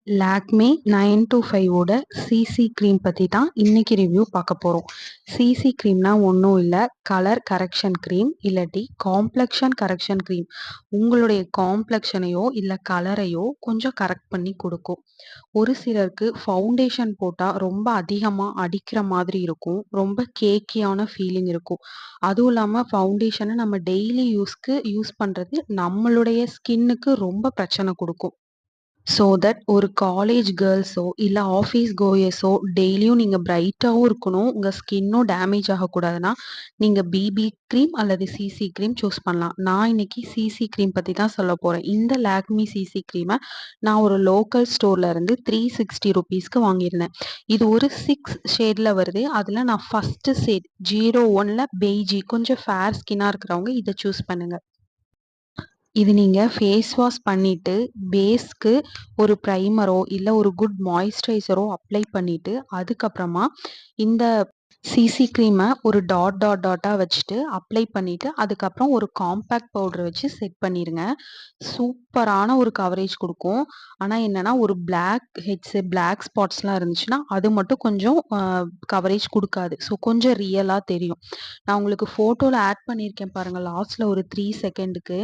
லாக்மே 925 ஓட CC cream பத்தி தான் இன்னைக்கு ரிவ்யூ பார்க்க போறோம். சிசி கிரீம்னா ஒண்ணும் இல்ல. கலர் கரெக்ஷன் கிரீம் இல்லாட்டி காம்ப்ளெக்ஷன் கரெக்ஷன் கிரீம். உங்களுடைய காம்ப்ளெக்ஷனையோ இல்ல கலரையோ கொஞ்சம் கரெக்ட் பண்ணி குடுக்கும். ஒரு சிலருக்கு ஃபவுண்டேஷன் போட்டா ரொம்ப அதிகமா அடிக்கிற மாதிரி இருக்கும். ரொம்ப கேக்கியான ஃபீலிங் இருக்கும். அதுவும் இல்லாம ஃபவுண்டேஷன நம்ம டெய்லி யூஸ்க்கு யூஸ் பண்றது நம்மளுடைய ஸ்கின்னுக்கு ரொம்ப பிரச்சனை குடுக்கும். ஸோ தட் ஒரு காலேஜ் கேர்ள்ஸோ, இல்ல ஆஃபீஸ் கோயர்ஸோ டெய்லியும் நீங்க பிரைட்டாவும் இருக்கணும். உங்க ஸ்கின்னும் டேமேஜ் ஆகக்கூடாதுன்னா, நீங்க பிபி கிரீம் அல்லது சிசி கிரீம் சூஸ் பண்ணலாம். நான் இன்னைக்கு சிசி கிரீம் பத்தி தான் சொல்லப் போறேன். இந்த லாக்மி சிசி கிரீம நான் ஒரு லோக்கல் ஸ்டோர்ல இருந்து ₹360க்கு வாங்கியிருந்தேன். இது ஒரு 6 ஷேட்ல வருது. அதுல நான் ஃபர்ஸ்ட் ஷேட் 01ல பெய்ஜி கொஞ்சம் ஃபேர் ஸ்கின்னா இருக்கிறவங்க இத சூஸ் பண்ணுங்க. இது நீங்க ஃபேஸ் வாஷ் பண்ணிட்டு, பேஸ்க்கு ஒரு பிரைமரோ, இல்ல ஒரு குட் மாய்ஸ்சரைசரோ அப்ளை பண்ணிட்டு, அதுக்கப்புறமா இந்த சிசி கிரீம ஒரு டாட்டா வச்சுட்டு அப்ளை பண்ணிட்டு, அதுக்கப்புறம் ஒரு காம்பேக்ட் பவுடர் வச்சு செட் பண்ணிருங்க. சூப்பரான ஒரு கவரேஜ் குடுக்கும். ஆனா என்னன்னா, ஒரு பிளாக் ஸ்பாட்ஸ்லாம் இருந்துச்சுன்னா, அது மட்டும் கொஞ்சம் கவரேஜ் குடுக்காது. ஸோ கொஞ்சம் ரியலா தெரியும். நான் உங்களுக்கு ஃபோட்டோல ஆட் பண்ணியிருக்கேன் பாருங்க. லாஸ்ட்ல ஒரு 3 செகண்டுக்கு.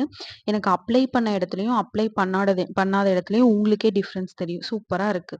எனக்கு அப்ளை பண்ண இடத்துலயும், அப்ளை பண்ணாத இடத்துலயும் உங்களுக்கே டிஃபரன்ஸ் தெரியும். சூப்பரா இருக்கு.